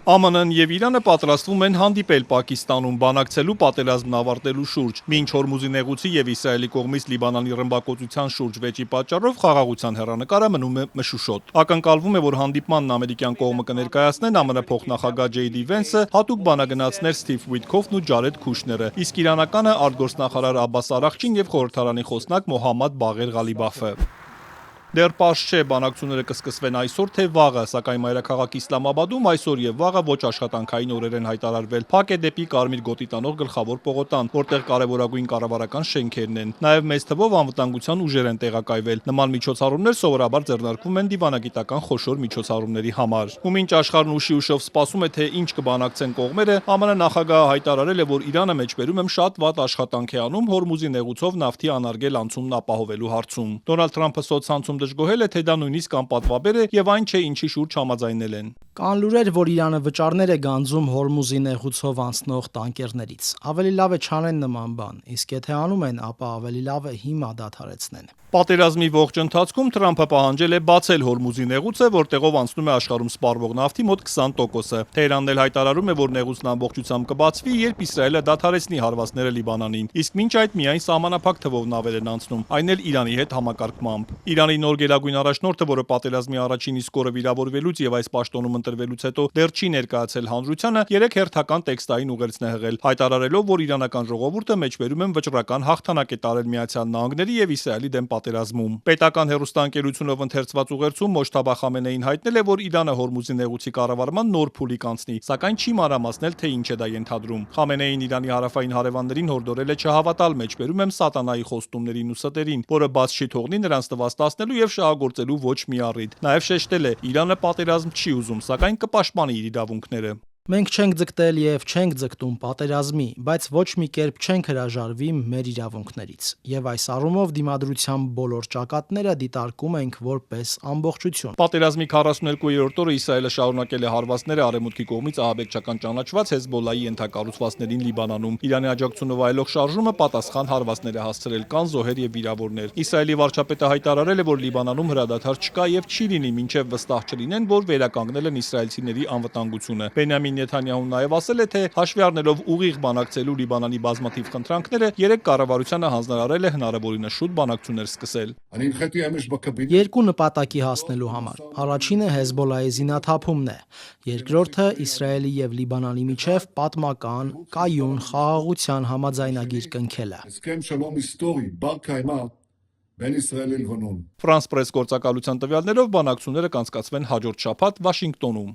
ԱՄՆ-ն եւ Իրանը պատրաստվում են հանդիպել Պակիստանում բանակցելու պատերազմն ավարտելու շուրջ, մինչ Հորմուզի նեղուցի եւ Իսրայելի կողմից Լիբանանի ռմբակոծության շուրջ վեճի պատճառով խաղաղության հեռանկարը մնում է մշուշոտ։ Ակնկալվում է, որ հանդիպմանն ամերիկյան կողմը կներկայացնեն ԱՄՆ փոխնախագահ Ջեյ Դի Վենսը, հատուկ բանագնացներ Սթիվ Ուիթքոֆն ու Ջարեդ Քուշները, իսկ իրանականը արտգործնախարար Աբբաս Արաղչին եւ խորհրդարանի խոսնակ Մոհամմադ Բաղեր Ղալիբաֆը։ Դեռ պարզ չէ բանակցությունները կսկսվեն այսօր թե վաղը, սակայն մայրաքաղաք Իսլամաբադում այսօր եւ վաղը ոչ աշխատանքային օրեր են հայտարարվել։ Փակ է դեպի Կարմիր գոտի տանող գլխավոր պողոտան, որտեղ կարևորագույն կառավարական շենքերն են։ Նաեւ մեծ թվով անվտանգության ուժեր են տեղակայվել։ Նման միջոցառումներ սովորաբար ձեռնարկվում են դիվանագիտական խոշոր միջոցառումների համար։ Ու մինչ աշխարհն ուշի ուշով սպասում է, թե ինչ կբանակցեն կողմերը, ԱՄՆ նախագահը հայտարարել է, որ Իրանը մեջբերում շատ վատ աշխատանք է անում Հորմուզի նեղուցով նավթի անարգել անցումն ապահովելու հարցում։ Դոնալդ Թրամփը սոցցանցում դժգոհել է, թե դա նույնիսկ անպատվաբեր է եւ այն չէ, ինչի շուրջ համաձայնել են։ Կան լուրեր, որ Իրանը վճարներ է գանձում Հորմուզի նեղուցով անցնող տանկերներից։ Ավելի լավ է չանեն նման բան, իսկ եթե անում են, ապա ավելի լավ է հիմա դադարեցնեն։ Պատերազմի ողջ ընթացքում Թրամփը պահանջել է բացել Հորմուզի նեղուցը, որտեղով անցնում է աշխարհում սպառվող նավթի մոտ 20%-ը։ Թեհրանն էլ հայտարարում է, որ նեղուցն ամբողջությամբ կբացվի, երբ Իսրայելը դադարեցնի հարվածները Լիբանանին, իսկ մինչ այդ միայն սահմանափակ թվով նավեր են անցնում, այն էլ Իրանի հետ համակարգմամբ։ Իրանի նոր գերագույն առաջնորդը, որը պատերազմի առաջին իսկ օրը վիրավորվելուց եւ այս պաշտոնում ընտրվելուց հետո դեռ չի ներկայացել հանրությանը, երեք հերթական տեքստային ուղերձն է հղել, հայտարարելով, որ իրանական ժողովուրդը մեջբերում են վճռական հաղթանակ է տարել Միացյալ Նահանգների եւ Իսրայելի դեմ պատերազմում։ Պետական հեռուստաընկերությունով ընթերցված ուղերձում Մոջթաբա Խամենեին հայտնել է, որ Իրանը Հորմուզի նեղուցի կառավարման նոր փուլի կանցնի, սակայն չի մանրամասնել, թե ինչ է դա ենթադրում։ Խամենեին Իրանի հարավային հարևաններին հորդորել է չհավատալ մեջբերում եմ սատանայի խոստումներին ու ստերին, որը բաց չի թողնի նրանց նվաստացնելու եւ շահագործելու ոչ մի առիթ։ Նաեւ շեշտել է, Իրանը պատերազմ չի ուզում, սակայն կպաշտպանի իր իրավունքները։ Մենք չենք ձգտել եւ չենք ձգտում պատերազմի, բայց ոչ մի կերպ չենք հրաժարվի մեր իրավունքներից։ Եվ այս առումով դիմադրության բոլոր ճակատները դիտարկում ենք որպես ամբողջություն։ Պատերազմի 42-րդ օրը Իսրայելը շարունակել է հարվածները արևմուտքի կողմից ահաբեկչական ճանաչված Հեզբոլլայի ենթակառուցվածքներին Լիբանանում։ Իրանի աջակցությունով այլող շարժումը պատասխան հարվածներ է հասցրել, կան զոհեր եւ վիրավորներ։ Իսրայելի վարչապետը հայտարարել է, որ Լիբանանում հրադադար չկա եւ չի լինի, մինչեւ վստահ չլինեն, որ վերականգնել են իսրայելցիների անվտանգությունը։ Բենյամին Նեթանյահուն նաև ասել է, թե հաշվի առնելով ուղիղ բանակցելու Լիբանանի բազմաթիվ խնդրանքները, երեք կառավարությանը հանձնարարել է հնարավորինս շուտ բանակցություններ սկսել։ Երկու նպատակի հասնելու համար։ Առաջինը Հեզբոլլայի զինաթափումն է, երկրորդը Իսրայելի եւ Լիբանանի միջև պատմական, կայուն խաղաղության համաձայնագիր կնքելը։ Ֆրանս պրես գործակալության տվյալներով բանակցությունները կանցկացվեն հաջորդ շաբաթ Վաշինգտոնում։